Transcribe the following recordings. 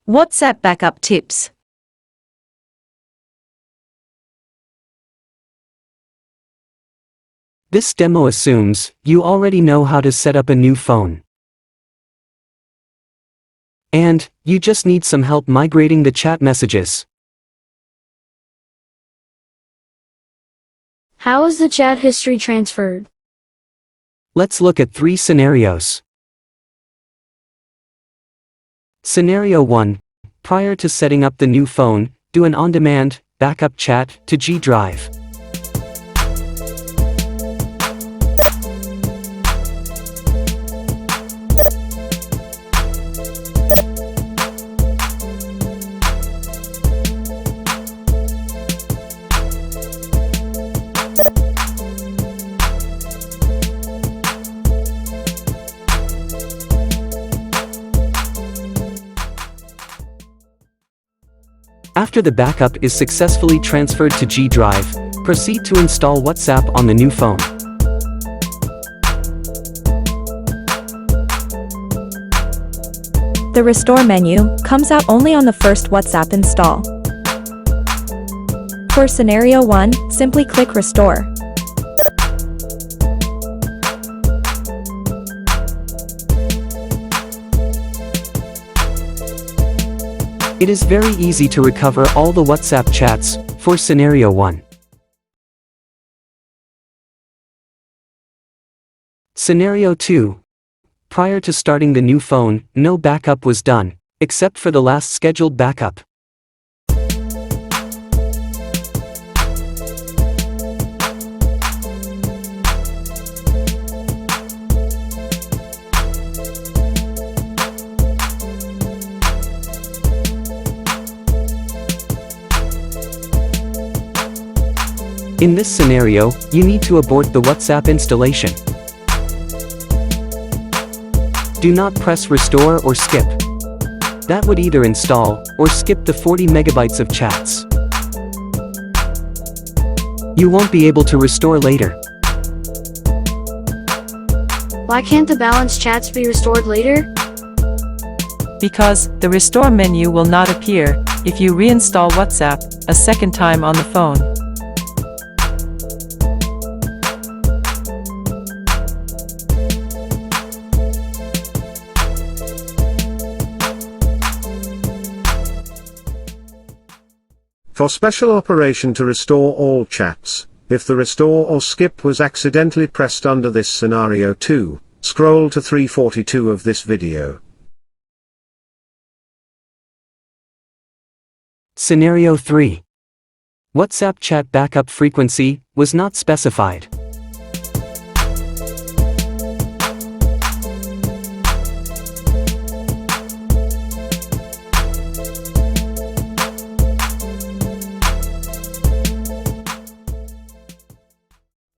WhatsApp backup tips. This demo assumes you already know how to set up a new phone. And you just need some help migrating the chat messages. How is the chat history transferred? Let's look at 3 scenarios. Scenario 1. Prior to setting up the new phone, do an on-demand backup chat to G Drive. After the backup is successfully transferred to G Drive, proceed to install WhatsApp on the new phone. The Restore menu comes out only on the first WhatsApp install. For Scenario 1, simply click Restore. It is very easy to recover all the WhatsApp chats for Scenario 1. Scenario 2. Prior to starting the new phone, no backup was done, except for the last scheduled backup. In this scenario, you need to abort the WhatsApp installation. Do not press Restore or Skip. That would either install or skip the 40 megabytes of chats. You won't be able to restore later. Why can't the balanced chats be restored later? Because the Restore menu will not appear if you reinstall WhatsApp a second time on the phone. For special operation to restore all chats, if the restore or skip was accidentally pressed under this scenario 2, scroll to 342 of this video. Scenario 3. WhatsApp chat backup frequency was not specified.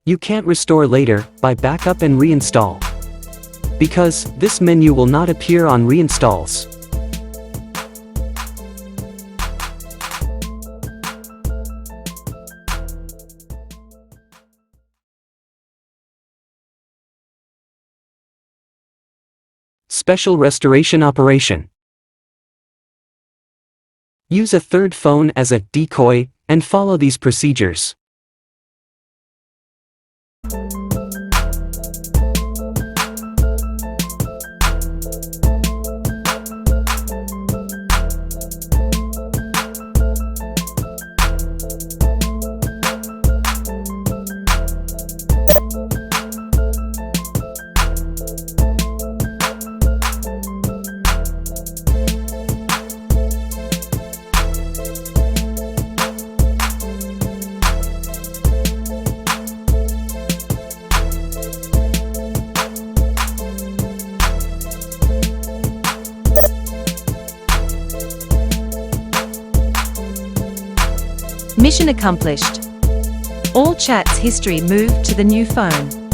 You can't restore later by backup and reinstall, because this menu will not appear on reinstalls. Special restoration operation. Use a third phone as a decoy and follow these procedures. Mission accomplished. All chats history moved to the new phone.